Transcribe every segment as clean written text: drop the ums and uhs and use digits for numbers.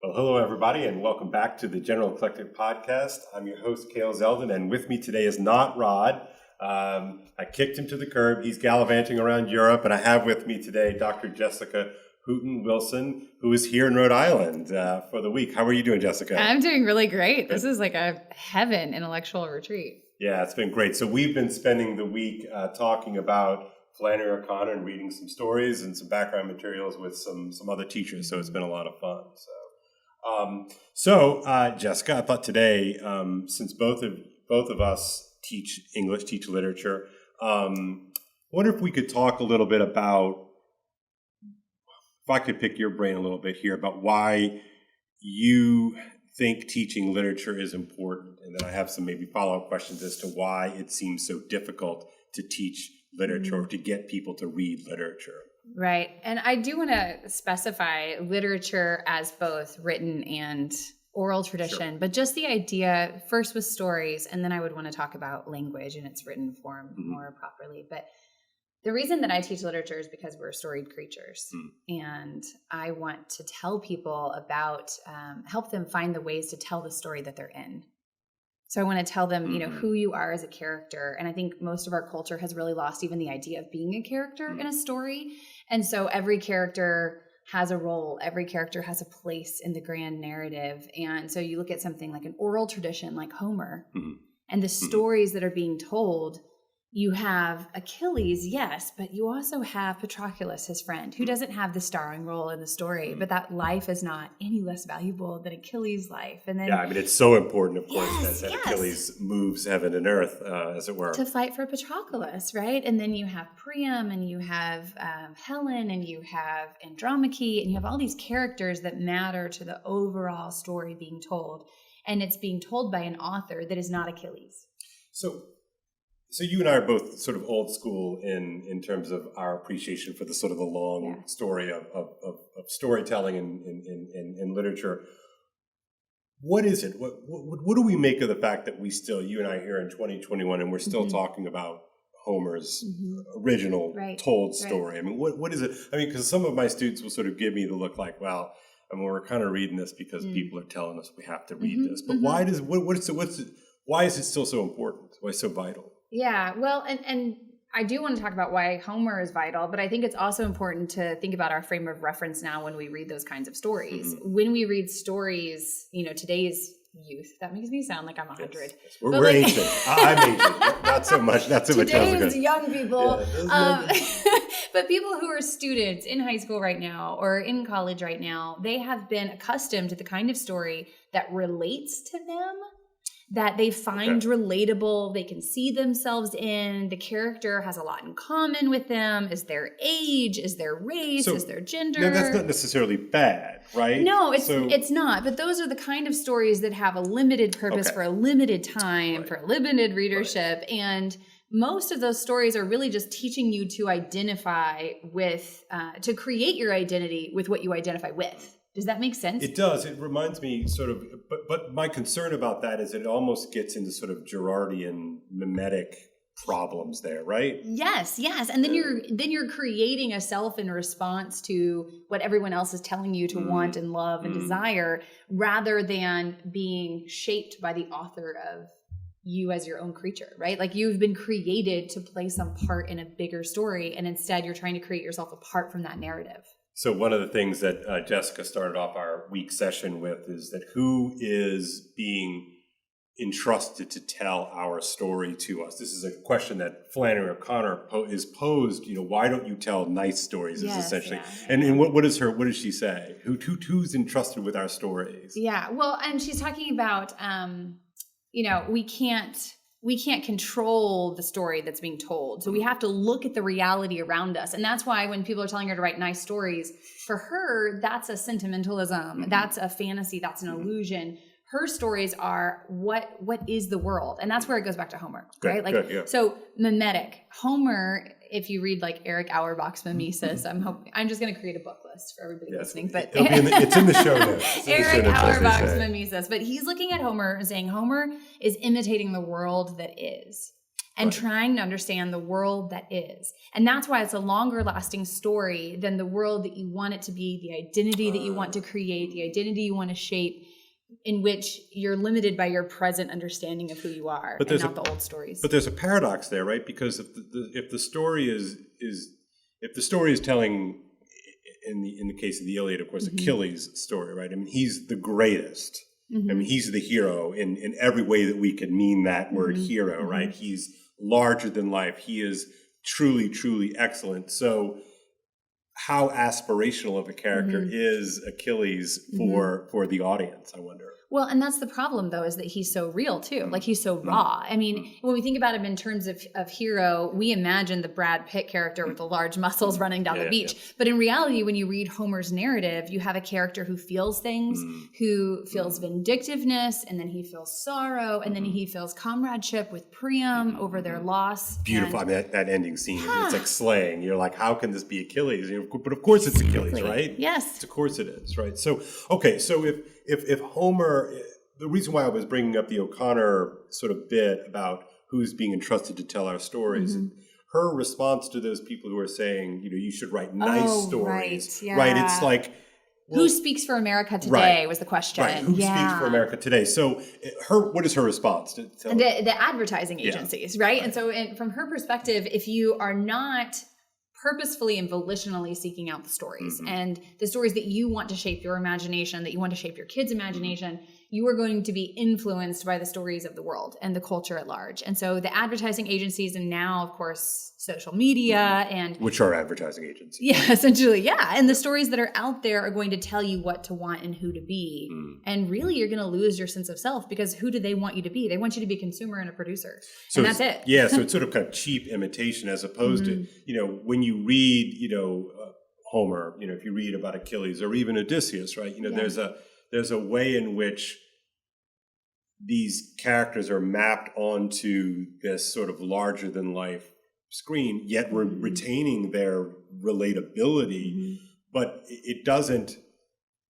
Well, hello, everybody, and welcome back to the General Eclectic podcast. I'm your host, Kale Zeldin, and with me today is not Rod. I kicked him to the curb. He's gallivanting around Europe, and I have with me today Dr. Jessica Hooten Wilson, who is here in Rhode Island for the week. How are you doing, Jessica? I'm doing really great. This is like a heaven intellectual retreat. Yeah, it's been great. So we've been spending the week talking about Flannery O'Connor and reading some stories and some background materials with some other teachers. So it's been a lot of fun. Jessica, I thought today, since both of us teach English, teach literature, wonder if we could talk a little bit about, if I could pick your brain a little bit here about why you think teaching literature is important, and then I have some maybe follow-up questions as to why it seems so difficult to teach literature or to get people to read literature. Right. And I do want to specify literature as both written and oral tradition, but just the idea first with stories, and then I would want to talk about language in its written form more properly. But the reason that I teach literature is because we're storied creatures, and I want to tell people about, help them find the ways to tell the story that they're in. So I want to tell them, who you are as a character. And I think most of our culture has really lost even the idea of being a character in a story. And so every character has a role. Every character has a place in the grand narrative. And so you look at something like an oral tradition like Homer and the stories that are being told. You have Achilles, yes, but you also have Patroclus, his friend, who doesn't have the starring role in the story, but that life is not any less valuable than Achilles' life. And then, it's so important, of course, that Achilles moves heaven and earth, as it were. To fight for Patroclus, right? And then you have Priam, and you have Helen, and you have Andromache, and you have all these characters that matter to the overall story being told. And it's being told by an author that is not Achilles. So you and I are both sort of old school in terms of our appreciation for the sort of the long story of storytelling in literature. What is it? What do we make of the fact that we still, you and I here in 2021, and we're still talking about Homer's original told story? Right. I mean, what is it? I mean, because some of my students will sort of give me the look like, well, I mean, we're kind of reading this because people are telling us we have to read this. But why does why is it still so important? Why so vital? Yeah, well, and I do want to talk about why Homer is vital, but I think it's also important to think about our frame of reference now when we read those kinds of stories. When we read stories, today's youth, that makes me sound like I'm 100. Yes. We're ancient. I'm ancient. Not so much. Today's young people. But people who are students in high school right now or in college right now, they have been accustomed to the kind of story that relates to them, that they find relatable, they can see themselves in. The character has a lot in common with them. Is their age, is their race, is their gender. Now, that's not necessarily bad, right? No, it's not. But those are the kind of stories that have a limited purpose for a limited time, for a limited readership. And most of those stories are really just teaching you to identify with, to create your identity with what you identify with. Does that make sense? It does. It reminds me sort of, but my concern about that is it almost gets into sort of Gerardian mimetic problems there, right? Yes. And then you're creating a self in response to what everyone else is telling you to want and love and desire, rather than being shaped by the author of you as your own creature, right? Like you've been created to play some part in a bigger story, and instead you're trying to create yourself apart from that narrative. So one of the things that Jessica started off our week session with is that who is being entrusted to tell our story to us? This is a question that Flannery O'Connor is posed. Why don't you tell nice stories? Is essentially, and what does she say? Who's entrusted with our stories? Yeah, well, and she's talking about we can't control the story that's being told. So we have to look at the reality around us. And that's why when people are telling her to write nice stories, for her, that's a sentimentalism. That's a fantasy. That's an illusion. Her stories are what is the world? And that's where it goes back to Homer, right? So mimetic. Homer, if you read like Eric Auerbach's Mimesis, I'm just going to create a book list for everybody listening. But it's in the show notes. Eric Auerbach's Mimesis. But he's looking at Homer and saying Homer is imitating the world that is. and trying to understand the world that is. And that's why it's a longer lasting story than the world that you want it to be, the identity that you want to create, the identity you want to shape, in which you're limited by your present understanding of who you are, and not the old stories. But there's a paradox there, right? Because if the story is telling, in the case of the Iliad, of course, Achilles' story, right? I mean, he's the greatest. I mean, he's the hero in every way that we could mean that word hero, right? He's larger than life. He is truly, truly excellent. So how aspirational of a character is Achilles for the audience, I wonder? Well, and that's the problem, though, is that he's so real, too. Like, he's so raw. I mean, when we think about him in terms of hero, we imagine the Brad Pitt character with the large muscles running down the beach. Yeah. But in reality, when you read Homer's narrative, you have a character who feels things, who feels vindictiveness, and then he feels sorrow, and then he feels comradeship with Priam over their loss. Beautiful. I mean, that ending scene, it's like slaying. You're like, how can this be Achilles? But of course it's Achilles, right? Yes. Of course it is, right? So, okay, so if Homer, the reason why I was bringing up the O'Connor sort of bit about who's being entrusted to tell our stories, her response to those people who are saying, you should write nice stories, right? It's like, well, who speaks for America today was the question. Right. Who speaks for America today? So what is her response to the advertising agencies, right? And so from her perspective, if you are not purposefully and volitionally seeking out the stories and the stories that you want to shape your imagination, that you want to shape your kids' imagination, you are going to be influenced by the stories of the world and the culture at large. And so the advertising agencies, and now, of course, social media and... Which are advertising agencies. Yeah, essentially, yeah. And the stories that are out there are going to tell you what to want and who to be. And really, you're going to lose your sense of self, because who do they want you to be? They want you to be a consumer and a producer. So and that's it. Yeah, so it's sort of kind of cheap imitation, as opposed to, when you read, Homer, if you read about Achilles or even Odysseus, right? There's a way in which these characters are mapped onto this sort of larger than life screen, yet we're retaining their relatability, but it doesn't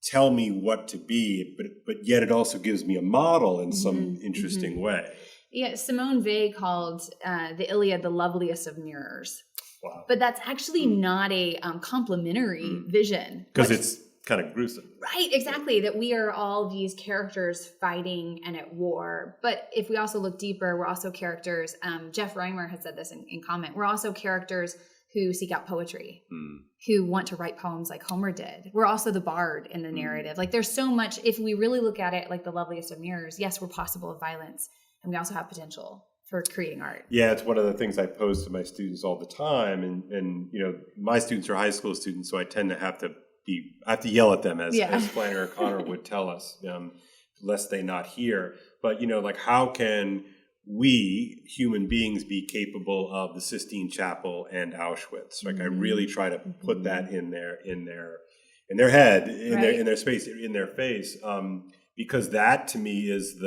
tell me what to be, but yet it also gives me a model in some interesting way. Yeah, Simone Weil called the Iliad the loveliest of mirrors. Wow. But that's actually not a complimentary vision. Because it's kind of gruesome. Right, exactly. That we are all these characters fighting and at war. But if we also look deeper, we're also characters. Jeff Reimer had said this in comment. We're also characters who seek out poetry, who want to write poems like Homer did. We're also the bard in the narrative. Like, there's so much, if we really look at it like the loveliest of mirrors, yes, we're possible of violence. And we also have potential for creating art. Yeah, it's one of the things I pose to my students all the time. And my students are high school students, so I tend to have to yell at them, as Flannery O'Connor would tell us, lest they not hear. But, how can we, human beings, be capable of the Sistine Chapel and Auschwitz? Like, I really try to put that in their head, in their space, in their face, because that to me is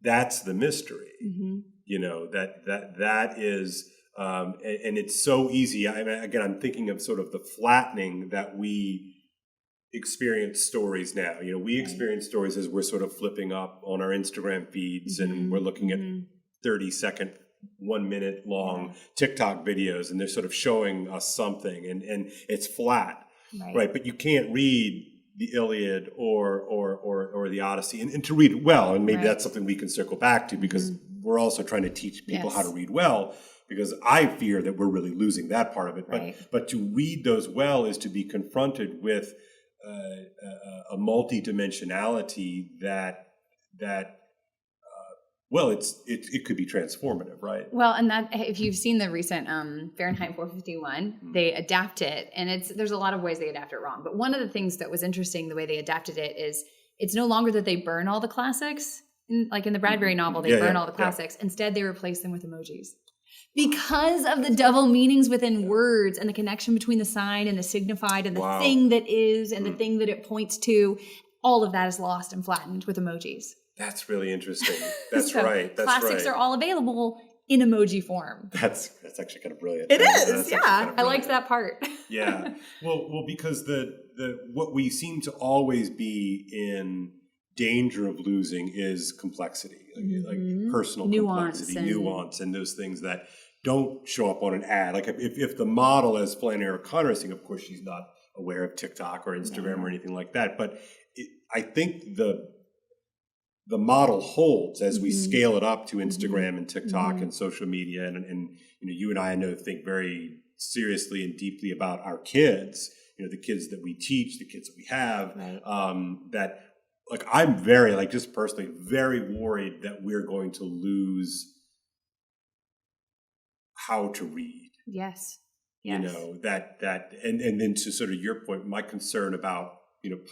that's the mystery. That is. And it's so easy. I'm thinking of sort of the flattening that we experience stories now. We experience stories as we're sort of flipping up on our Instagram feeds and we're looking at 30-second, 1 minute long TikTok videos, and they're sort of showing us something, and it's flat, right? But you can't read the Iliad or the Odyssey, and to read it well, and maybe that's something we can circle back to, because we're also trying to teach people how to read well. Because I fear that we're really losing that part of it. But to read those well is to be confronted with a multidimensionality that it could be transformative, right? Well, and that, if you've seen the recent Fahrenheit 451, they adapt it, and there's a lot of ways they adapt it wrong. But one of the things that was interesting, the way they adapted it, is it's no longer that they burn all the classics. Like in the Bradbury novel, they burn all the classics. Instead, they replace them with emojis. Because of the double meanings within words and the connection between the sign and the signified and the thing that is and the thing that it points to, all of that is lost and flattened with emojis. That's really interesting. That's so right. That's classics are all available in emoji form. That's actually kind of brilliant. It is, yeah. I liked that part. Yeah. Well, because the what we seem to always be in danger of losing is complexity, like personal complexity, nuance, and those things that don't show up on an ad. Like if the model, as Flannery O'Connor is saying, of course she's not aware of TikTok or Instagram or anything like that, but I think the model holds as we scale it up to Instagram and TikTok and social media, and you and I know think very seriously and deeply about our kids, the kids that we teach, the kids that we have, that like I'm very, like just personally, very worried that we're going to lose how to read. Yes. That and then to sort of your point, my concern about,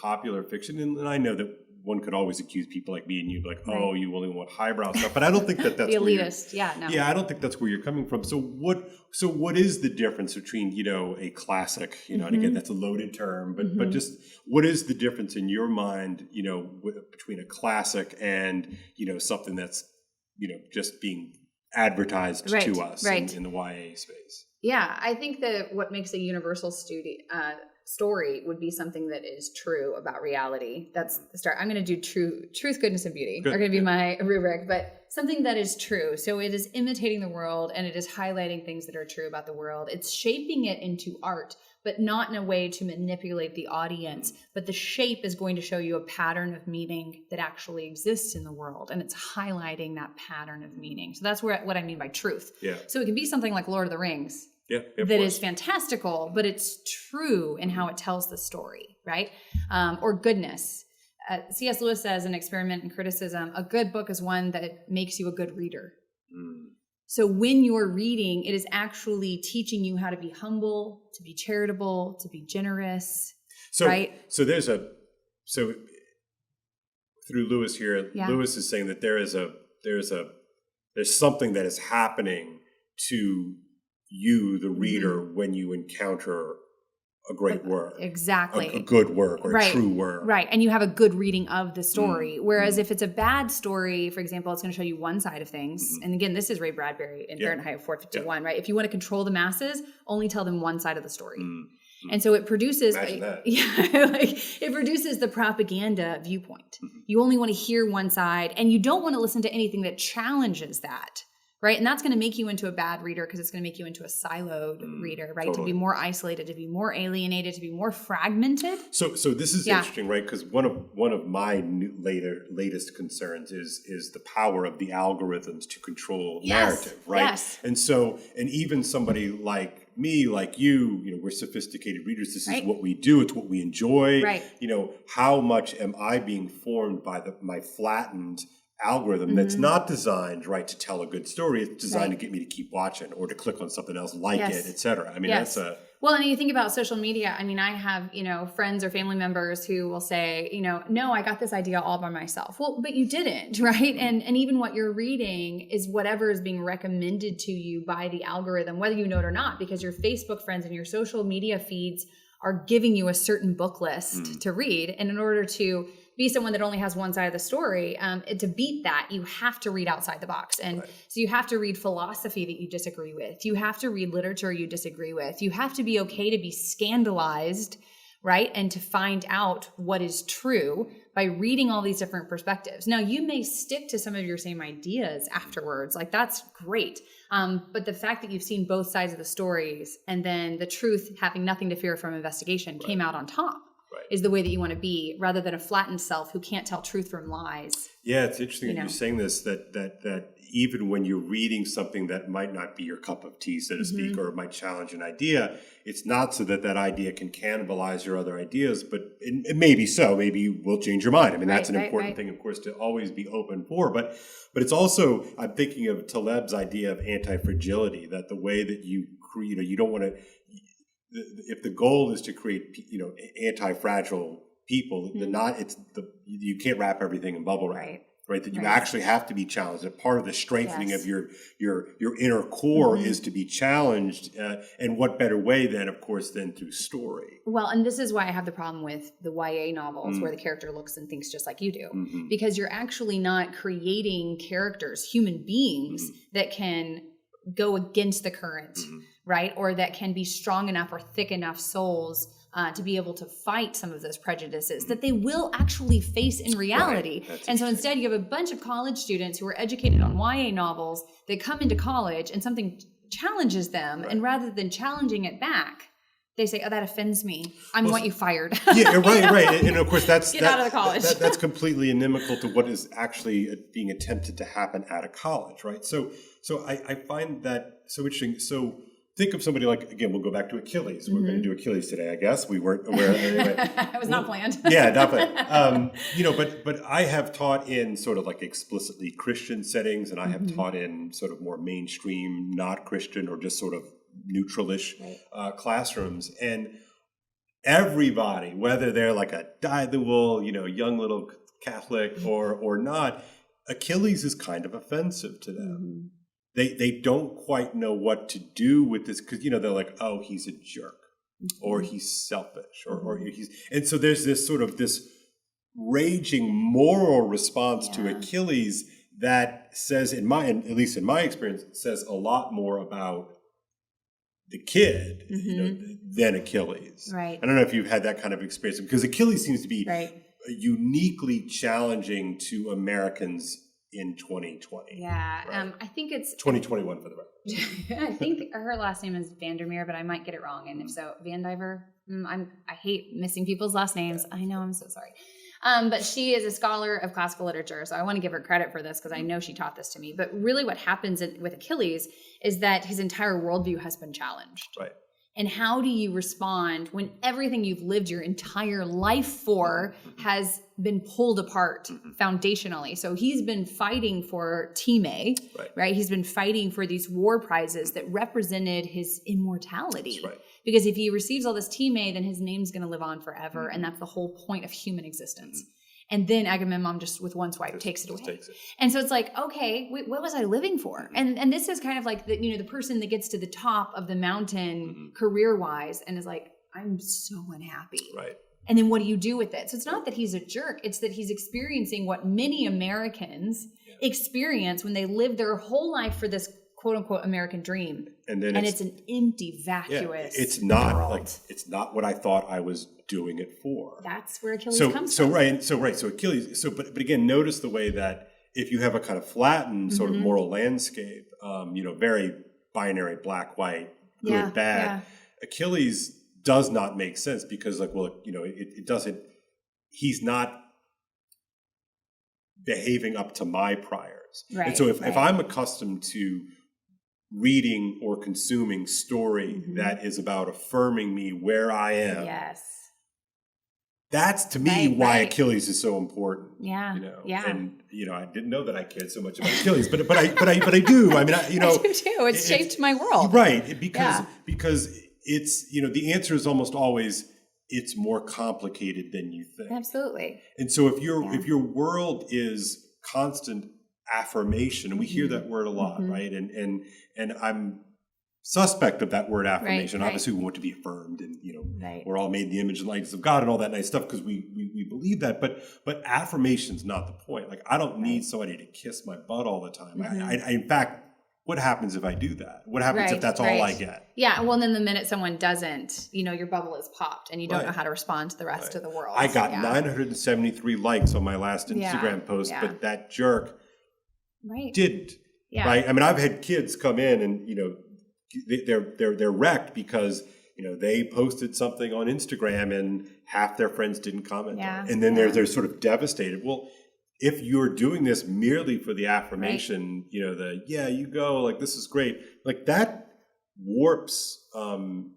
popular fiction, and I know that one could always accuse people like me and you, like, oh, you only want highbrow stuff, but I don't think that's the elitist. I don't think that's where you're coming from. So what is the difference between, a classic, and again, that's a loaded term, but just what is the difference in your mind, between a classic and, something that's, just being advertised to us in the YA space? Yeah, I think that what makes a universal story would be something that is true about reality. That's the start. I'm going to do truth, goodness, and beauty are going to be my rubric, but something that is true. So it is imitating the world, and it is highlighting things that are true about the world. It's shaping it into art, but not in a way to manipulate the audience. But the shape is going to show you a pattern of meaning that actually exists in the world, and it's highlighting that pattern of meaning. So that's what I mean by truth. Yeah. So it can be something like Lord of the Rings. That is fantastical, but it's true in how it tells the story, right? Or goodness. C.S. Lewis says in Experiment in Criticism, a good book is one that makes you a good reader. So when you're reading, it is actually teaching you how to be humble, to be charitable, to be generous, right? So through Lewis here, Lewis is saying that there's something that is happening to you, the reader, when you encounter a great work. Exactly. A good work or a true work. Right. And you have a good reading of the story. Whereas if it's a bad story, for example, it's going to show you one side of things. And again, this is Ray Bradbury in Fahrenheit 451, right? If you want to control the masses, only tell them one side of the story. And so it produces, it produces the propaganda viewpoint. You only want to hear one side, and you don't want to listen to anything that challenges that. Right. And that's going to make you into a bad reader, because it's going to make you into a siloed reader, right? Totally. To be more isolated, to be more alienated, to be more fragmented. So this is interesting, right? Because one of my latest concerns is the power of the algorithms to control narrative, right? Yes. And even somebody like me, like you, we're sophisticated readers. This is what we do. It's what we enjoy. Right. How much am I being formed by my flattened algorithm that's not designed to tell a good story? It's designed to get me to keep watching or to click on something else like it, etc. I mean, that's well, and you think about social media. I mean, I have, friends or family members who will say, no, I got this idea all by myself. Well, but you didn't, right? And even what you're reading is whatever is being recommended to you by the algorithm, whether you know it or not, because your Facebook friends and your social media feeds are giving you a certain book list to read. And in order to be someone that only has one side of the story, to beat that, you have to read outside the box. And so you have to read philosophy that you disagree with. You have to read literature you disagree with. You have to be okay to be scandalized, right? And to find out what is true by reading all these different perspectives. Now, you may stick to some of your same ideas afterwards. Like, that's great. But the fact that you've seen both sides of the stories, and then the truth, having nothing to fear from investigation, came out on top. Is the way that you want to be, rather than a flattened self who can't tell truth from lies. Yeah, it's interesting that you're saying this, that even when you're reading something that might not be your cup of tea, so to speak, or it might challenge an idea, it's not so that idea can cannibalize your other ideas, but it may be so. Maybe you will change your mind. I mean, that's an important thing, of course, to always be open for. But it's also, I'm thinking of Taleb's idea of antifragility, that the way that you create, you don't want to, if the goal is to create, anti-fragile people, you can't wrap everything in bubble wrap, right? That you actually have to be challenged. That part of the strengthening of your inner core is to be challenged, and what better way then, of course, than through story. Well, and this is why I have the problem with the YA novels where the character looks and thinks just like you do, because you're actually not creating characters, human beings that can go against the current. Right? Or that can be strong enough or thick enough souls to be able to fight some of those prejudices that they will actually face in reality. Right. And so instead you have a bunch of college students who are educated on YA novels that come into college and something challenges them. Right. And rather than challenging it back, they say, "Oh, that offends me. I want you fired." Yeah, right. And of course, that's get out of the college. That's completely inimical to what is actually being attempted to happen at a college, right? So I find that so interesting. So think of somebody like, again, we'll go back to Achilles. We're going to do Achilles today, I guess. We weren't aware of it anyway. It was not planned. Yeah, not planned. But I have taught in sort of like explicitly Christian settings, and I have taught in sort of more mainstream, not Christian, or just sort of neutralish classrooms. And everybody, whether they're like a dyed-in-the-wool, young little Catholic or not, Achilles is kind of offensive to them. They don't quite know what to do with this because, they're like, oh, he's a jerk or he's selfish or he's... And so there's this sort of this raging moral response to Achilles that says, at least in my experience, says a lot more about the kid, than Achilles. Right. I don't know if you've had that kind of experience because Achilles seems to be uniquely challenging to Americans in 2020. Yeah. Right? I think it's 2021 for the record. I think her last name is Vandermeer, but I might get it wrong. And if so, Vandiver. I hate missing people's last names. I know, I'm so sorry. But she is a scholar of classical literature, so I want to give her credit for this because I know she taught this to me. But really what happens with Achilles is that his entire worldview has been challenged. Right. And how do you respond when everything you've lived your entire life for has been pulled apart foundationally? So he's been fighting for Time, right? He's been fighting for these war prizes that represented his immortality. That's right. Because if he receives all this Time, then his name's going to live on forever. And that's the whole point of human existence. And then Agamemnon just with one swipe takes it away. And so it's like, okay, what was I living for? And this is kind of like the person that gets to the top of the mountain career-wise and is like, I'm so unhappy. Right. And then what do you do with it? So it's not that he's a jerk. It's that he's experiencing what many Americans experience when they live their whole life for this quote unquote American dream. And then it's an empty, vacuous it's not world. It's not what I thought I was doing it for. That's where Achilles comes from. So Achilles, but again, notice the way that if you have a kind of flattened sort of moral landscape, very binary, black, white, good, bad, Achilles does not make sense because it doesn't, he's not behaving up to my priors. Right, and so if I'm accustomed to reading or consuming story that is about affirming me where I am, that's to me why Achilles is so important. Yeah. And I didn't know that I cared so much about Achilles, but I do. I mean, I do too. It's shaped my world. Right. Because it's, the answer is almost always it's more complicated than you think. Absolutely. And so if your world is constant affirmation, and we hear that word a lot, right? And I'm suspect of that word affirmation. Obviously, we want to be affirmed, and we're all made in the image and likeness of God, and all that nice stuff because we believe that. But affirmation's not the point. Like I don't need somebody to kiss my butt all the time. I in fact, what happens if I do that? What happens if that's all I get? Yeah. Well, then the minute someone doesn't, your bubble is popped, and you don't know how to respond to the rest of the world. I got 973 likes on my last Instagram post, but that jerk didn't. Yeah. Right. I mean, I've had kids come in and they're wrecked because they posted something on Instagram and half their friends didn't comment on it. And then they're sort of devastated. Well, if you're doing this merely for the affirmation, you go, like, this is great, like that warps and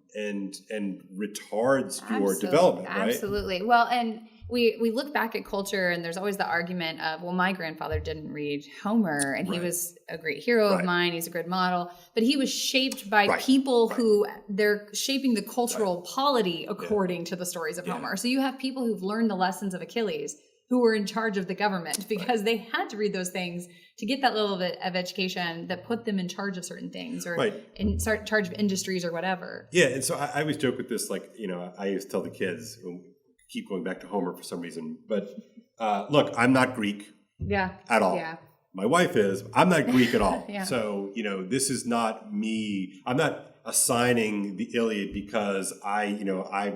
retards your development, right? Absolutely. Well, and we look back at culture and there's always the argument of, well, my grandfather didn't read Homer and he was a great hero of mine. He's a good model, but he was shaped by people who they're shaping the cultural polity according to the stories of Homer. So you have people who've learned the lessons of Achilles who were in charge of the government because they had to read those things to get that little bit of education that put them in charge of certain things or in charge of industries or whatever. Yeah. And so I always joke with this, like, I used to tell the kids, keep going back to Homer for some reason, but look, I'm not Greek at all. Yeah. My wife is. I'm not Greek at all. So, this is not me. I'm not assigning the Iliad because I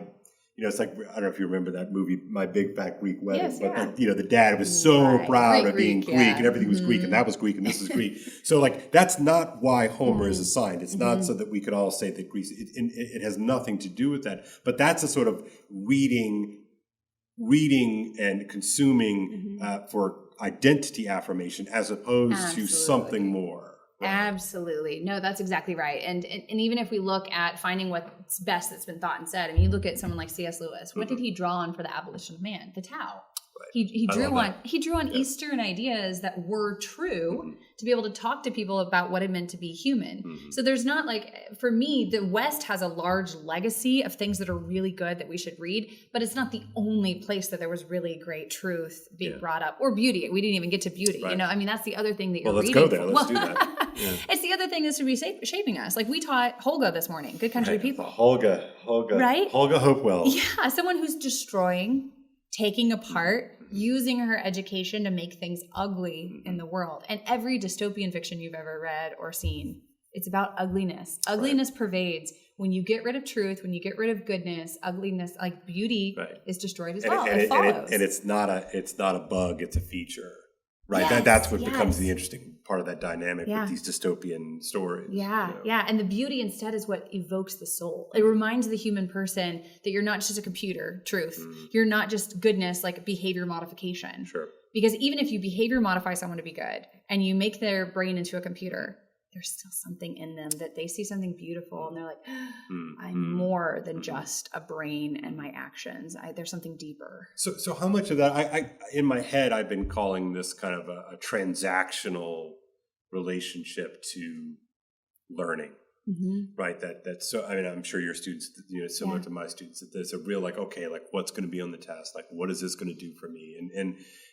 it's like, I don't know if you remember that movie, My Big Fat Greek Wedding, Yes, but yeah. like, the dad was so proud of being Greek, yeah. and everything was Greek, and that was Greek, and this is Greek. So like, that's not why Homer is assigned. It's not so that we could all say that Greece, it has nothing to do with that. But that's a sort of reading and consuming for identity affirmation as opposed to something more. Right. Absolutely. No, that's exactly right. And even if we look at finding what's best that's been thought and said, I mean, you look at someone like C.S. Lewis, what did he draw on for the abolition of man? The Tao. Right. He drew on Eastern ideas that were true to be able to talk to people about what it meant to be human. So there's not like, for me, the West has a large legacy of things that are really good that we should read, but it's not the only place that there was really great truth being brought up, or beauty. We didn't even get to beauty. Right. I mean, that's the other thing that you're reading. Let's go there. Let's do that. Yeah. It's the other thing that should be shaping us. Like we taught Holga this morning, Good Country People. Holga. Right? Holga Hopewell. Yeah, someone who's destroying, taking apart, using her education to make things ugly in the world. And every dystopian fiction you've ever read or seen, it's about ugliness. Ugliness pervades. When you get rid of truth, when you get rid of goodness, ugliness, like beauty is destroyed as well. It follows. And it's not a bug, it's a feature. Right. Yes, that's what becomes the interesting part of that dynamic with these dystopian stories. Yeah. And the beauty instead is what evokes the soul. It reminds the human person that you're not just a computer, truth. You're not just goodness, like behavior modification. Sure. Because even if you behavior modify someone to be good and you make their brain into a computer, there's still something in them that they see something beautiful and they're like, I'm more than just a brain and my actions. There's something deeper. So how much of that, I in my head, I've been calling this kind of a transactional relationship to learning, right? That's so, I mean, I'm sure your students, similar to my students, that there's a real like, okay, like what's going to be on the test? Like, what is this going to do for me?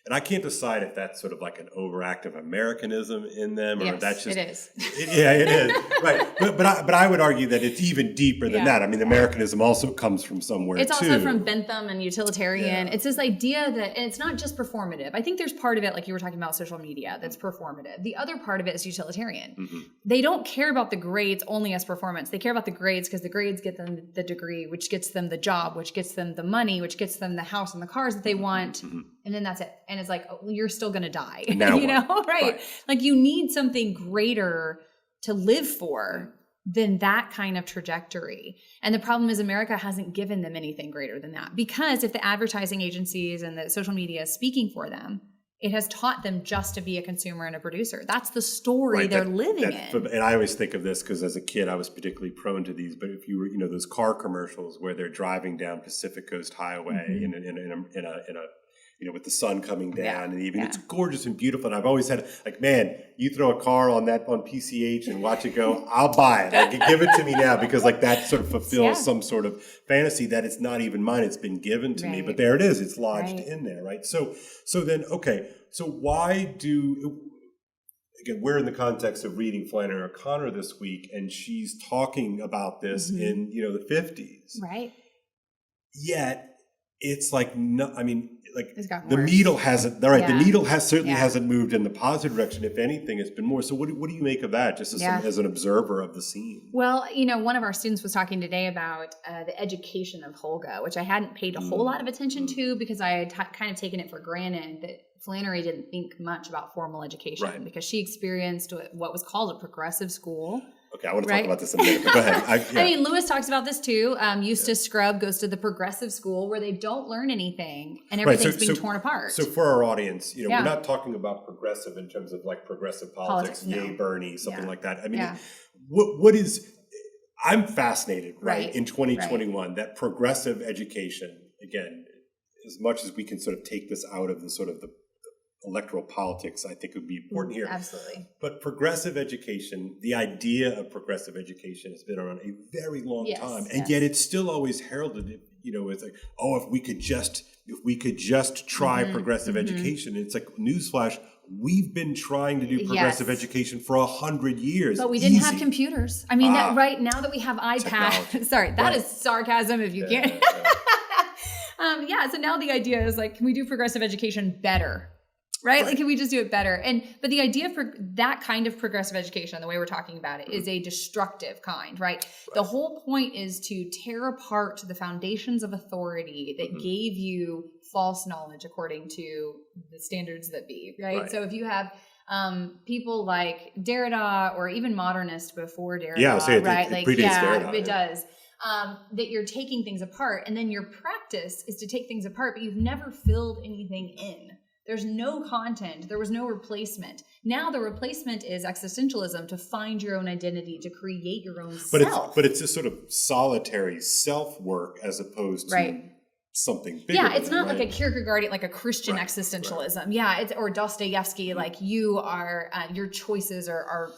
And I can't decide if that's sort of like an overactive Americanism in them, or if that's just... it is. It is. Right. But I would argue that it's even deeper than that. I mean, Americanism also comes from somewhere, It's also from Bentham and utilitarian. Yeah. It's this idea that, and it's not just performative. I think there's part of it, like you were talking about social media, that's performative. The other part of it is utilitarian. They don't care about the grades only as performance. They care about the grades because the grades get them the degree, which gets them the job, which gets them the money, which gets them the house and the cars that they want. And then that's it. And it's like, you're still going to die, right? Like you need something greater to live for than that kind of trajectory. And the problem is America hasn't given them anything greater than that, because if the advertising agencies and the social media is speaking for them, it has taught them just to be a consumer and a producer. That's the story they're living in. And I always think of this because as a kid, I was particularly prone to these. But if you were, those car commercials where they're driving down Pacific Coast Highway in a with the sun coming down and even it's gorgeous and beautiful. And I've always had like, man, you throw a car on PCH and watch it go, I'll buy it. Like, give it to me now, because like that sort of fulfills some sort of fantasy that it's not even mine. It's been given to me, but there it is. It's lodged in there. Right. So then, okay. So why again, we're in the context of reading Flannery O'Connor this week, and she's talking about this in, the 50s. Right. Yet it's like, no, I mean, like the worse. needle hasn't, all right, the needle certainly hasn't moved in the positive direction. If anything, it's been more. So what do you make of that, just as an observer of the scene? Well, one of our students was talking today about the education of Holga, which I hadn't paid a whole lot of attention to because I had kind of taken it for granted that Flannery didn't think much about formal education because she experienced what was called a progressive school. Okay, I want to talk about this in a minute, but go ahead. I mean, Lewis talks about this too. Eustace Scrubb goes to the progressive school where they don't learn anything and everything's being torn apart. So for our audience, we're not talking about progressive in terms of like progressive politics, yay Bernie, something like that. I mean, what is, I'm fascinated, in 2021, that progressive education, again, as much as we can sort of take this out of the sort of the electoral politics, I think would be important here. Absolutely. But progressive education, the idea of progressive education has been around a very long time. And yet it's still always heralded, it's like, oh, if we could just try progressive education. It's like, newsflash, we've been trying to do progressive education for 100 years. But we didn't have computers. I mean, that right now that we have iPads, sorry, that is sarcasm if you can't. So now the idea is like, can we do progressive education better? Right? Like, can we just do it better? But the idea for that kind of progressive education, the way we're talking about it, is a destructive kind, right? The whole point is to tear apart the foundations of authority that gave you false knowledge according to the standards that be, right? So if you have people like Derrida or even modernists before Derrida, right? It predates Derrida. It does. That you're taking things apart, and then your practice is to take things apart, but you've never filled anything in. There's no content. There was no replacement. Now the replacement is existentialism, to find your own identity, to create your own self. But it's a sort of solitary self-work as opposed to something bigger. Yeah, it's not like a Kierkegaardian, like a Christian existentialism. Right. Yeah, it's, or Dostoevsky, like you are, your choices are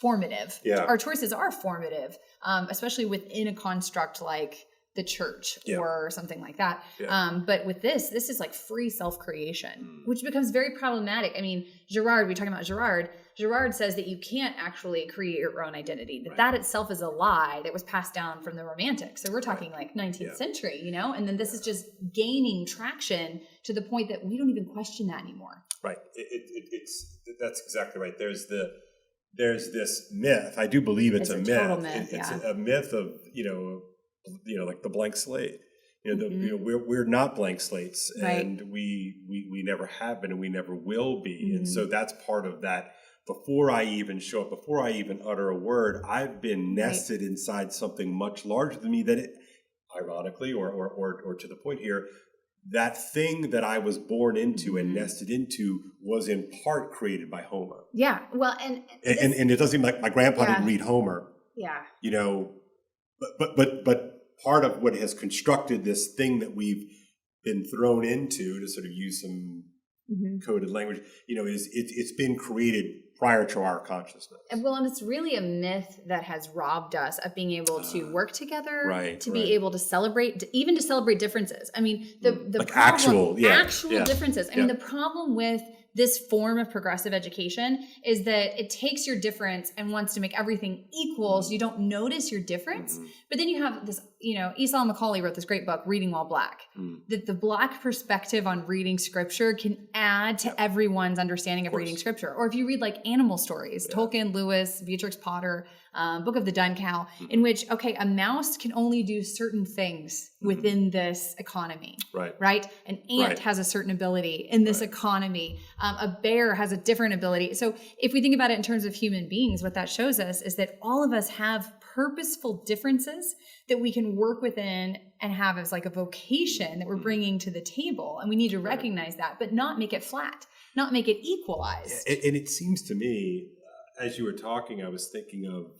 formative. Yeah. Our choices are formative, especially within a construct like the church or something like that. Yeah. But with this is like free self-creation, which becomes very problematic. I mean, we're talking about Gerard. Gerard says that you can't actually create your own identity, that itself is a lie that was passed down from the Romantics. So we're talking like 19th century, you know, and then this is just gaining traction to the point that we don't even question that anymore. Right. That's exactly right. There's this myth. I do believe it's a myth. Total myth. It's a myth of, like the blank slate. We're not blank slates, and we never have been, and we never will be. And so that's part of that. Before I even show up, before I even utter a word, I've been nested inside something much larger than me. That it, ironically, or to the point here, that thing that I was born into and nested into was in part created by Homer. Yeah, well, and it doesn't seem like my grandpa didn't read Homer. Yeah, but part of what has constructed this thing that we've been thrown into, to sort of use some coded language, is it's been created prior to our consciousness. And it's really a myth that has robbed us of being able to work together, to be able to celebrate, even to celebrate differences. I mean, the like problem, actual differences. I mean, the problem with this form of progressive education is that it takes your difference and wants to make everything equal, so you don't notice your difference. But then you have this, Esau Macaulay wrote this great book, Reading While Black, that the Black perspective on reading scripture can add to everyone's understanding of reading scripture. Or if you read like animal stories, Tolkien, Lewis, Beatrix Potter, Book of the Dun Cow, in which, a mouse can only do certain things within this economy, right? An ant has a certain ability in this economy. A bear has a different ability. So if we think about it in terms of human beings, what that shows us is that all of us have purposeful differences that we can work within and have as like a vocation that we're bringing to the table. And we need to recognize that, but not make it flat, not make it equalized. And it seems to me, as you were talking, I was thinking of,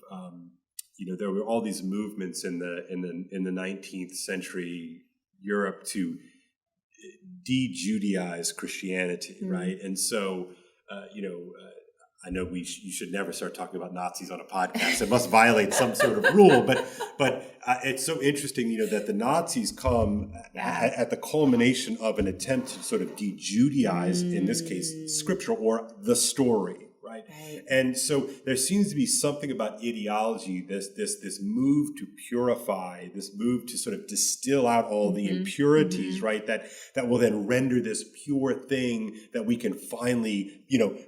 there were all these movements in the 19th century Europe to de-Judaize Christianity, right? And so, I know you should never start talking about Nazis on a podcast. It must violate some sort of rule. But it's so interesting, that the Nazis come at the culmination of an attempt to sort of de-Judaize, in this case, scripture or the story. Right. And so there seems to be something about ideology, this move to purify, this move to sort of distill out all the impurities, right? That will then render this pure thing that we can finally,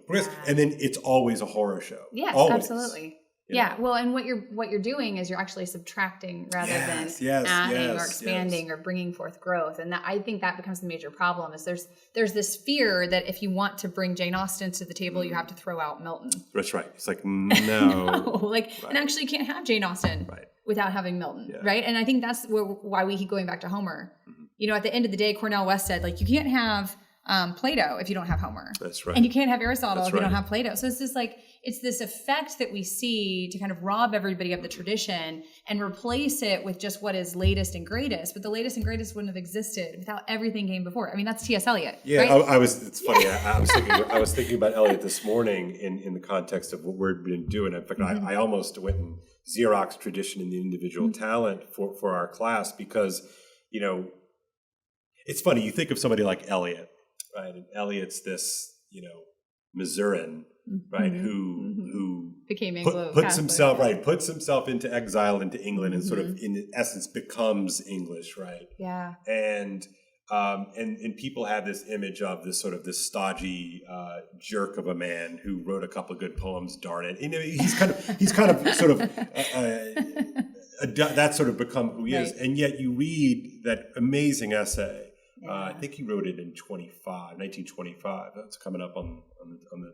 progress. And then it's always a horror show. Yes, always. Absolutely. Yeah. Well, and what you're doing is you're actually subtracting rather than adding or expanding or bringing forth growth. And I think that becomes the major problem. Is there's this fear that if you want to bring Jane Austen to the table, you have to throw out Milton. That's right. It's like no, and actually you can't have Jane Austen without having Milton, right? And I think that's why we keep going back to Homer. At the end of the day, Cornel West said, like, you can't have Plato if you don't have Homer. That's right. And you can't have Aristotle if you don't have Plato. So it's just like, it's this effect that we see to kind of rob everybody of the tradition and replace it with just what is latest and greatest. But the latest and greatest wouldn't have existed without everything came before. I mean, that's T.S. Eliot. Yeah, right? It's funny. I was thinking about Elliott this morning in the context of what we've been doing. In fact, I almost went and Xerox tradition in the individual talent for our class because, it's funny. You think of somebody like Elliott, right? And Elliott's this, Missourian, right? Who became Anglo puts himself into exile into England and sort of in essence becomes English, right? Yeah. And And people have this image of this sort of this stodgy jerk of a man who wrote a couple of good poems. Darn it! He's kind of sort of that's sort of become who he is. And yet you read that amazing essay. I think he wrote it in 1925. That's coming up on the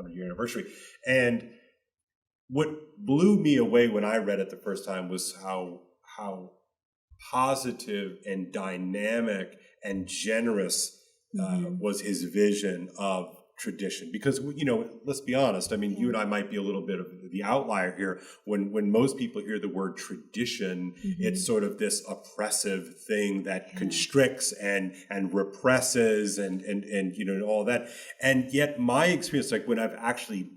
100-year anniversary. And what blew me away when I read it the first time was how positive and dynamic and generous was his vision of tradition. Because, let's be honest, I mean, you and I might be a little bit of the outlier here. When most people hear the word tradition, it's sort of this oppressive thing that constricts and represses and all that. And yet my experience, like when I've actually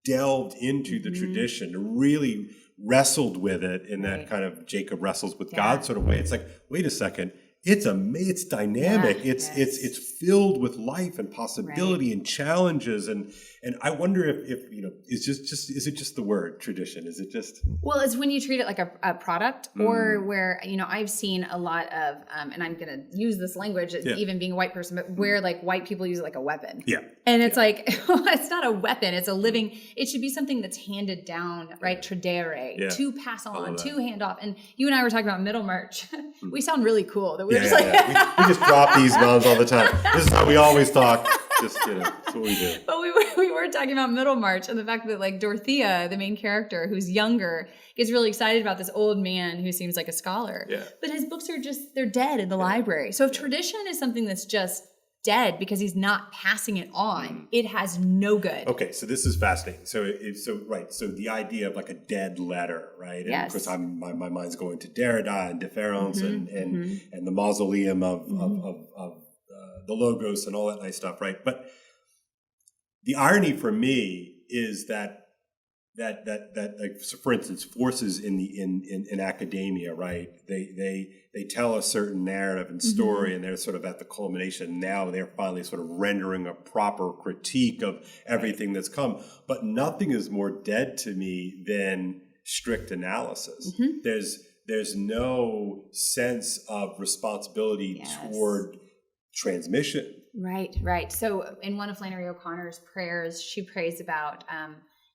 delved into the tradition, really wrestled with it in that kind of Jacob wrestles with God sort of way. It's like, wait a second, it's dynamic. It's filled with life and possibility and challenges. And I wonder if is it just the word tradition? Is it just? Well, it's when you treat it like a product, or where, I've seen a lot of, and I'm going to use this language, even being a white person, but where like white people use it like a weapon. Yeah. And it's like, it's not a weapon. It's a living, it should be something that's handed down, right? Tradere, to pass on, to hand off. And you and I were talking about Middlemarch. We sound really cool. That we're just like, we just drop these bombs all the time. This is how we always talk. Just, that's what we do. But we were talking about Middlemarch and the fact that like Dorothea, the main character who's younger, gets really excited about this old man who seems like a scholar. Yeah. But his books are they're dead in the library. So if tradition is something that's just dead because he's not passing it on, it has no good. Okay, so this is fascinating. So the idea of like a dead letter, right? And of course my mind's going to Derrida and Deference and the mausoleum of the Logos and all that nice stuff, right? But the irony for me is that like, so for instance, forces in academia, right? They tell a certain narrative and story, and they're sort of at the culmination. Now they're finally sort of rendering a proper critique of everything that's come. But nothing is more dead to me than strict analysis. There's no sense of responsibility toward transmission. Right. So in one of Flannery O'Connor's prayers, she prays about,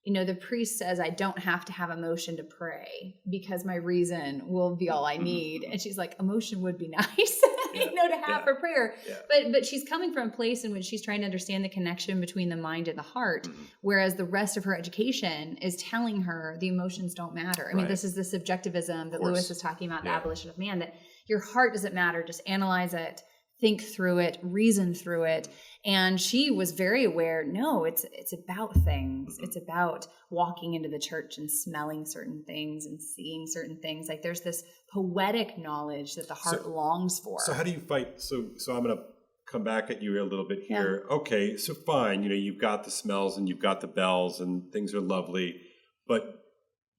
the priest says, I don't have to have emotion to pray because my reason will be all I need. And she's like, emotion would be nice, to have for prayer. Yeah. But she's coming from a place in which she's trying to understand the connection between the mind and the heart, whereas the rest of her education is telling her the emotions don't matter. I mean, this is the subjectivism that Lewis is talking about, the abolition of man, that your heart doesn't matter, just analyze it, think through it, reason through it. And she was very aware, no, it's about things. It's about walking into the church and smelling certain things and seeing certain things. Like there's this poetic knowledge that the heart longs for. So how do you fight? So I'm going to come back at you a little bit here. Yeah. Okay, so fine, you've got the smells and you've got the bells and things are lovely, but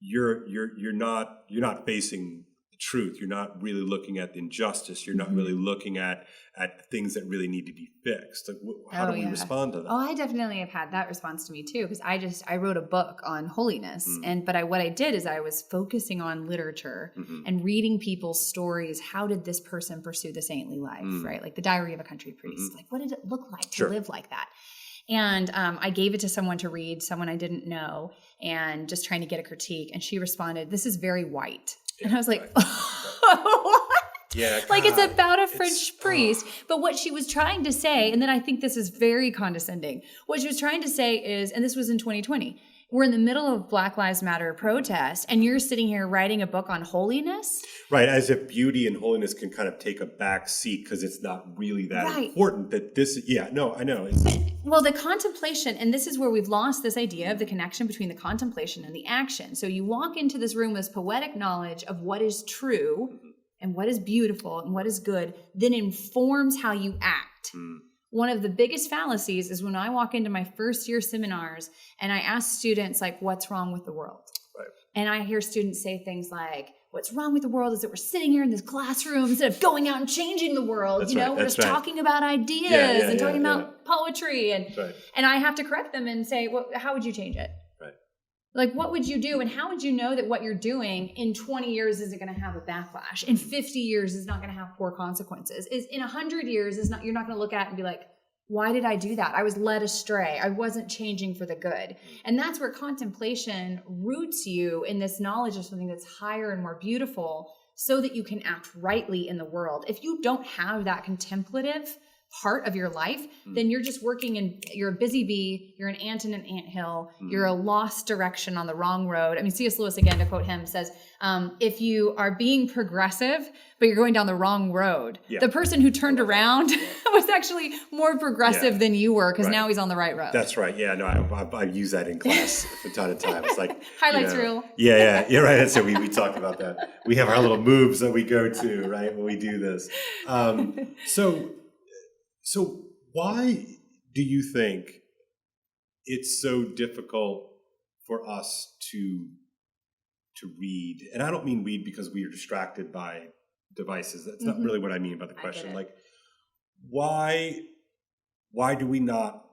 you're not facing the truth. You're not really looking at the injustice. You're not really looking at things that really need to be fixed. Like, how do we respond to that? Oh, I definitely have had that response to me too, because I wrote a book on holiness, but what I did is I was focusing on literature and reading people's stories. How did this person pursue the saintly life, right? Like the Diary of a Country Priest. Like, what did it look like to live like that? And I gave it to someone to read, someone I didn't know, and just trying to get a critique. And she responded, "This is very white." And I was like, what? Yeah, like it's about a French priest. But what she was trying to say, and then I think this is very condescending, what she was trying to say is, and this was in 2020, we're in the middle of Black Lives Matter protest, and you're sitting here writing a book on holiness? Right, as if beauty and holiness can kind of take a back seat because it's not really that important that this, I know. Well, the contemplation, and this is where we've lost this idea of the connection between the contemplation and the action. So you walk into this room with poetic knowledge of what is true and what is beautiful and what is good, then informs how you act. One of the biggest fallacies is when I walk into my first year seminars and I ask students, like, what's wrong with the world? Right. And I hear students say things like, what's wrong with the world is that we're sitting here in this classroom instead of going out and changing the world. We're just talking about ideas and talking about poetry. And I have to correct them and say, well, how would you change it? Like, what would you do? And how would you know that what you're doing in 20 years isn't going to have a backlash? In 50 years is not going to have poor consequences. Is in 100 years is not, you're not going to look at it and be like, why did I do that? I was led astray. I wasn't changing for the good. And that's where contemplation roots you in this knowledge of something that's higher and more beautiful so that you can act rightly in the world. If you don't have that contemplative part of your life, then you're just working in, you're a busy bee, you're an ant in an anthill, you're a lost direction on the wrong road. I mean, C.S. Lewis, again, to quote him, says, if you are being progressive, but you're going down the wrong road, the person who turned around was actually more progressive than you were, because now he's on the right road. That's right. Yeah, no, I use that in class a ton of times. It's like highlights reel. Yeah, right. That's it. We talk about that. We have our little moves that we go to, right, when we do this. So why do you think it's so difficult for us to read? And I don't mean read because we are distracted by devices. That's not really what I mean by the question. Like, why do we not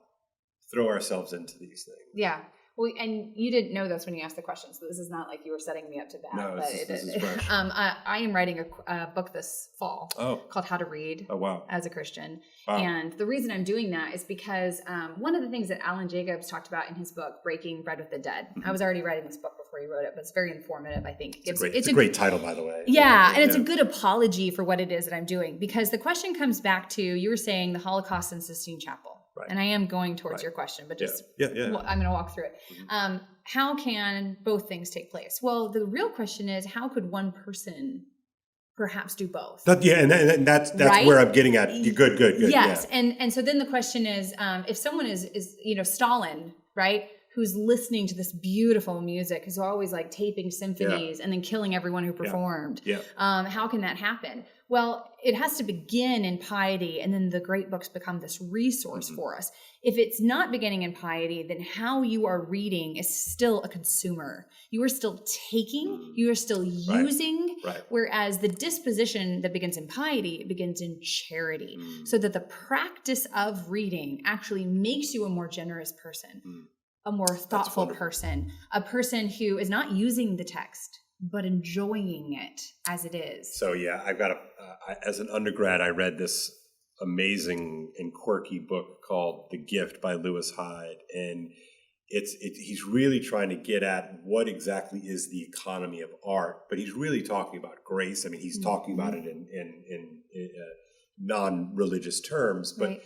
throw ourselves into these things? Yeah. Well, and you didn't know this when you asked the question, so this is not like you were setting me up to that. No, this is fresh. I am writing a book this fall called How to Read as a Christian. Wow. And the reason I'm doing that is because one of the things that Alan Jacobs talked about in his book, Breaking Bread with the Dead. I was already writing this book before he wrote it, but it's very informative, I think. It's a great title, by the way. Yeah, and it's a good apology for what it is that I'm doing, because the question comes back to, you were saying the Holocaust and Sistine Chapel. Right. And I am going towards your question, but just I'm going to walk through it. How can both things take place? Well, the real question is, how could one person perhaps do both? And that's right? Where I'm getting at. Good. Yes, and so then the question is, if someone is Stalin, right, who's listening to this beautiful music, who's always like taping symphonies and then killing everyone who performed, how can that happen? Well, it has to begin in piety, and then the great books become this resource for us. If it's not beginning in piety, then how you are reading is still a consumer. You are still taking, you are still using, whereas the disposition that begins in piety begins in charity, so that the practice of reading actually makes you a more generous person, a more thoughtful person, a person who is not using the text, but enjoying it as it is. So I've got as an undergrad, I read this amazing and quirky book called The Gift by Lewis Hyde. And he's really trying to get at what exactly is the economy of art, but he's really talking about grace. I mean, he's talking about it in non-religious terms, but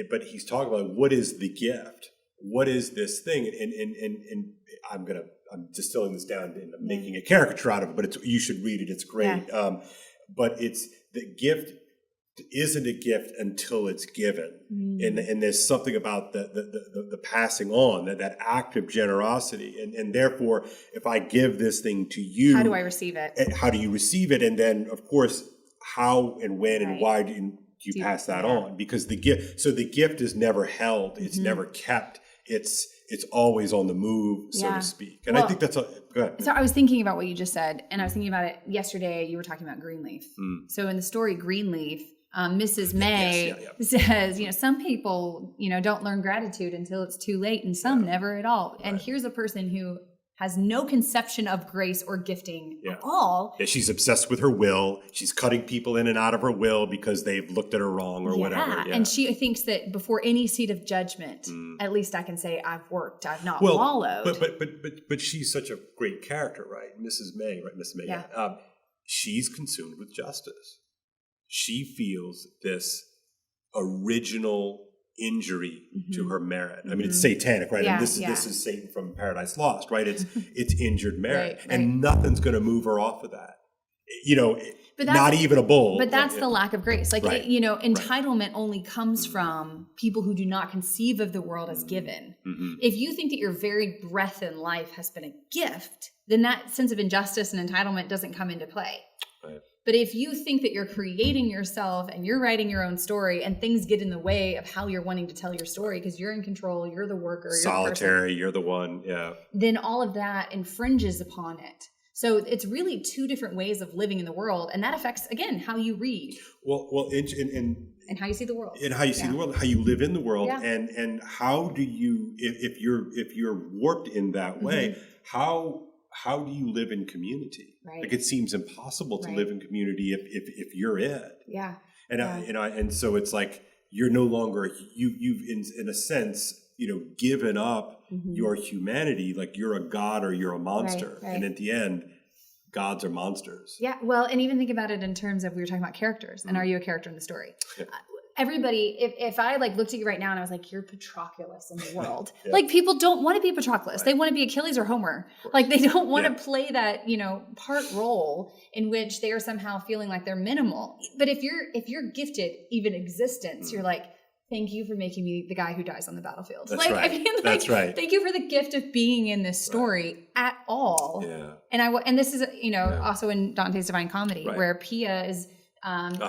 but he's talking about what is the gift? What is this thing? And I'm distilling this down and I'm making a caricature out of it, but you should read it. It's great. But it's the gift isn't a gift until it's given. And there's something about the passing on, that act of generosity. And therefore, if I give this thing to you, how do I receive it? How do you receive it? And then, of course, how and when and why do you pass that on? Because the gift is never held. It's never kept. It's always on the move, so to speak. And I think that's go ahead. So I was thinking about what you just said, and I was thinking about it yesterday. You were talking about Greenleaf. So in the story Greenleaf, Mrs. May says, some people, don't learn gratitude until it's too late, and some never at all. And here's a person who has no conception of grace or gifting at all. Yeah, she's obsessed with her will. She's cutting people in and out of her will because they've looked at her wrong or whatever. Yeah. And she thinks that before any seat of judgment, at least I can say I've worked, I've not wallowed. But she's such a great character, right? Mrs. May, right? Miss May. Yeah. She's consumed with justice. She feels this original injury to her merit. I mean, it's satanic, right? And this is Satan from Paradise Lost, right? It's injured merit, and nothing's going to move her off of that. Not even a bull. But that's the lack of grace. Like, entitlement only comes from people who do not conceive of the world as given. If you think that your very breath in life has been a gift, then that sense of injustice and entitlement doesn't come into play. Right. But if you think that you're creating yourself and you're writing your own story and things get in the way of how you're wanting to tell your story because you're in control, you're the worker, solitary, you're the one, then all of that infringes upon it. So it's really two different ways of living in the world, and that affects, again, how you read. Well, and And how you see the world. And how you see the world, how you live in the world, Yeah. and how do you, if you're warped in that way, how do you live in community? Right. Like, it seems impossible to live in community if you're it. Yeah. And so it's like you're no longer you've in a sense, given up your humanity, like you're a god or you're a monster, Right. and at the end, gods are monsters. Yeah, well, and even think about it in terms of, we were talking about characters, and are you a character in the story? Yeah. Everybody, if I like looked at you right now and I was like, you're Patroclus in the world. Yeah. Like, people don't want to be Patroclus. They want to be Achilles or Homer. Like, they don't want to play that, part role in which they are somehow feeling like they're minimal. But if you're gifted even existence, you're like, thank you for making me the guy who dies on the battlefield. That's right. That's right. Thank you for the gift of being in this story at all. Yeah. And this is, also in Dante's Divine Comedy, where Pia is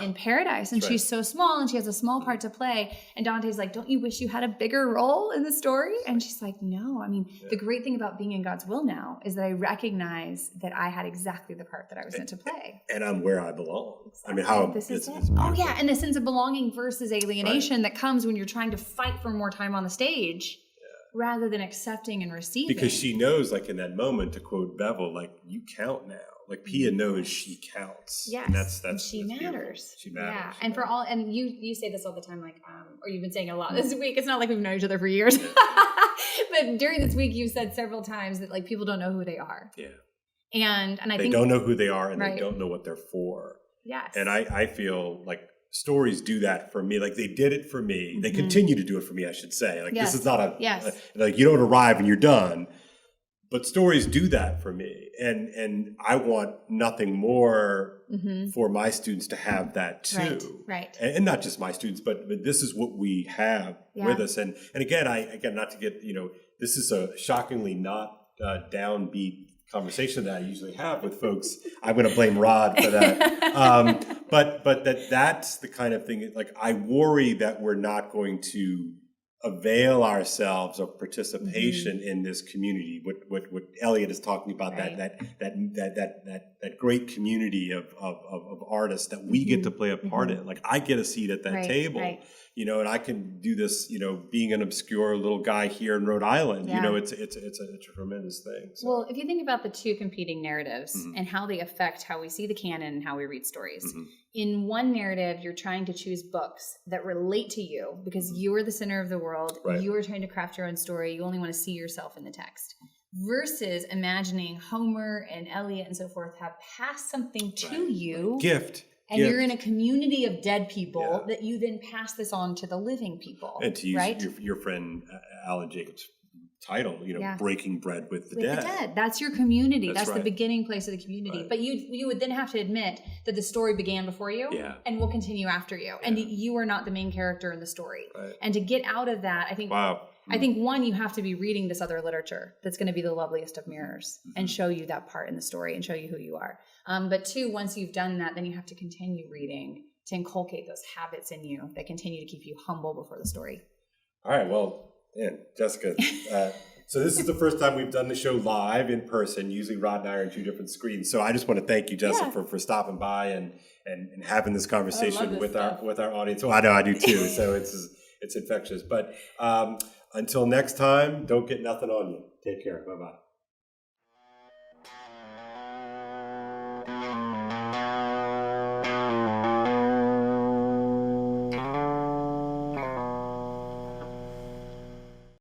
in paradise, and she's so small, and she has a small part to play. And Dante's like, don't you wish you had a bigger role in the story? And she's like, no. I mean, the great thing about being in God's will now is that I recognize that I had exactly the part that I was meant to play. And I'm where I belong. Exactly. I mean, how this is it's and the sense of belonging versus alienation that comes when you're trying to fight for more time on the stage rather than accepting and receiving. Because she knows, like, in that moment, to quote Bevel, like, you count now. Like, Pia knows she counts. Yes. And that's she matters. Beautiful. She matters. Yeah. And for all, and you say this all the time, like, or you've been saying a lot this week. It's not like we've known each other for years. But during this week, you've said several times that, like, people don't know who they are. Yeah. And I think they don't know who they are, and they don't know what they're for. Yes. And I feel like stories do that for me. Like, they did it for me. They continue to do it for me, I should say. Like, this is not like, you don't arrive and you're done. But stories do that for me. And I want nothing more for my students to have that too. Right. And not just my students, but this is what we have with us. And again, not to get, this is a shockingly not downbeat conversation that I usually have with folks. I'm going to blame Rod for that. But that's the kind of thing, like, I worry that we're not going to avail ourselves of participation in this community. What Elliott is talking about, that great community of artists that we get to play a part in. Like, I get a seat at that table, and I can do this, being an obscure little guy here in Rhode Island. It's a tremendous thing. So. Well, if you think about the two competing narratives and how they affect how we see the canon and how we read stories. In one narrative, you're trying to choose books that relate to you because you are the center of the world. Right. You are trying to craft your own story. You only want to see yourself in the text. Versus imagining Homer and Elliott and so forth have passed something to you. Gift. And you're in a community of dead people that you then pass this on to the living people. And to use your friend Alan Jacobs' title, breaking bread with the dead. That's your community. That's the beginning place of the community. Right. But you would then have to admit that the story began before you and will continue after you. And you are not the main character in the story. Right. And to get out of that, I think one, you have to be reading this other literature that's going to be the loveliest of mirrors and show you that part in the story and show you who you are. But two, once you've done that, then you have to continue reading to inculcate those habits in you that continue to keep you humble before the story. All right. Well, Jessica, so this is the first time we've done the show live in person. Usually Rod and I are on two different screens. So I just want to thank you, Jessica, for stopping by and having this conversation with our audience. Oh, I know, I do too. So it's infectious. But until next time, don't get nothing on you. Take care. Bye-bye.